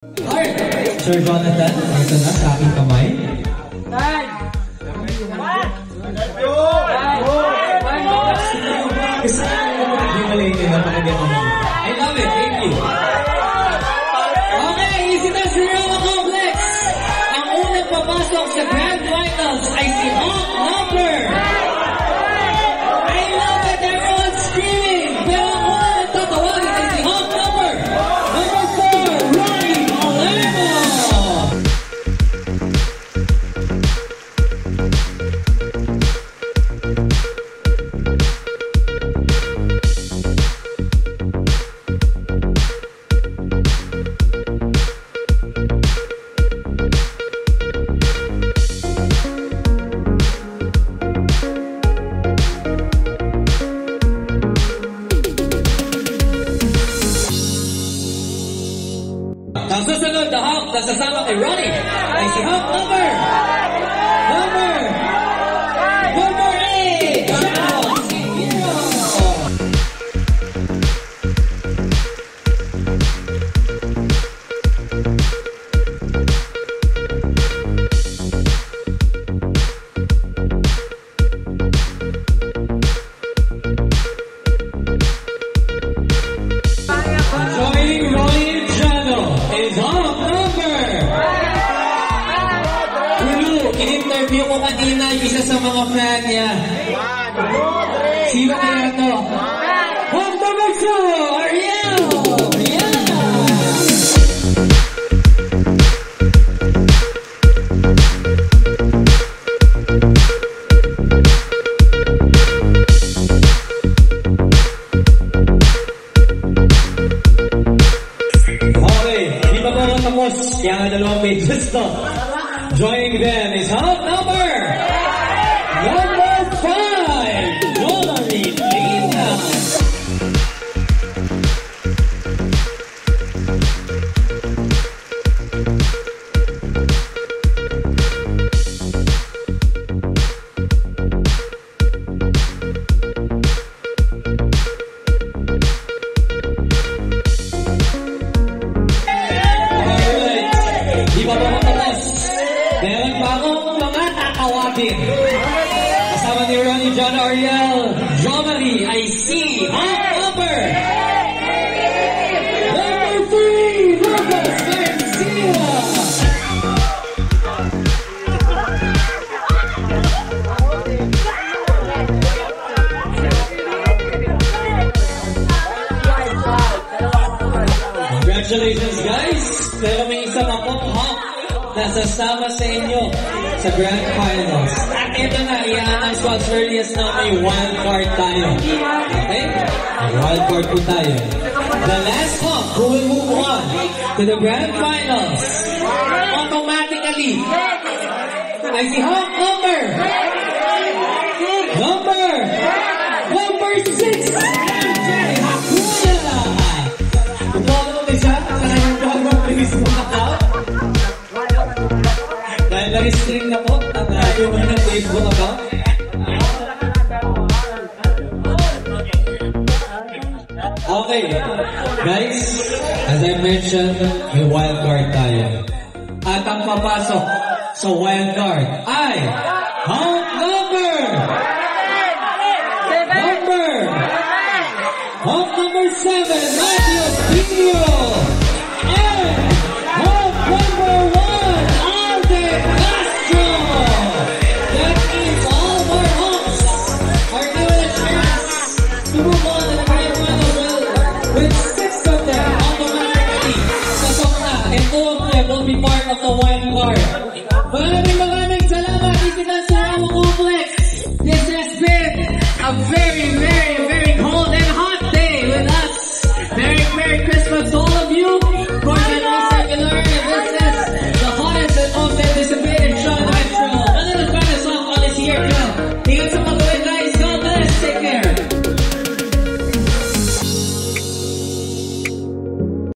Sir Jonathan, ito na sa aking kamay. I love it, thank you. Okay, easy na si Roma Complex. Ang unang papasok sa Grand Finals ay si Hawk Number. I love it, everyone's screaming. Pero ang unang tatawagin ay si Hawk Number. Number 4, Ronnie Palermo. Ang susunod na Hawk na sasama kay Ronnie ay si Hawk Number 8, Shadow Hero. Joining Ronnie and Shadow is Hawk Number. In-interview ko kanina yung isa sa mga fan niya. Sino kaya ito? Hawk Number 2, Ariel! Yeah! Okay, di pa po matapos kaya nga dalawang pages to. Joining them is Hawk Number 5, Dolary Lina. Di ba matapos? Meron pa akong mga tatawagin. Kasama ni Ronnie, John, Ariel, Jomari, I see Hawk Number 3, Lucas Garcia. Congratulations guys! Pero may isa pa pong Hawk na sasama sa inyo sa Grand Finals. At ito na, i-announce ko as early as now may wildcard tayo. Okay? May wildcard po tayo. The last Hawk who will move on to the Grand Finals automatically ay si Hawk Number 6, MJ Hakuna. Kung bago mo siya, talagang bago Facebook account. Dahil nag-stream na po ang yung ng Facebook account. Okay, guys, as I mentioned, may wildcard tayo. At ang papasok sa wildcard ay Hawk Number 7, Matthew Pinho, and Hawk Number 1, Alden Castro. That means all of our Hawks are given a chance to move on to the Grand Finals with 6 of them automatically. Pasok na, and 2 of them will be part of the wild card. But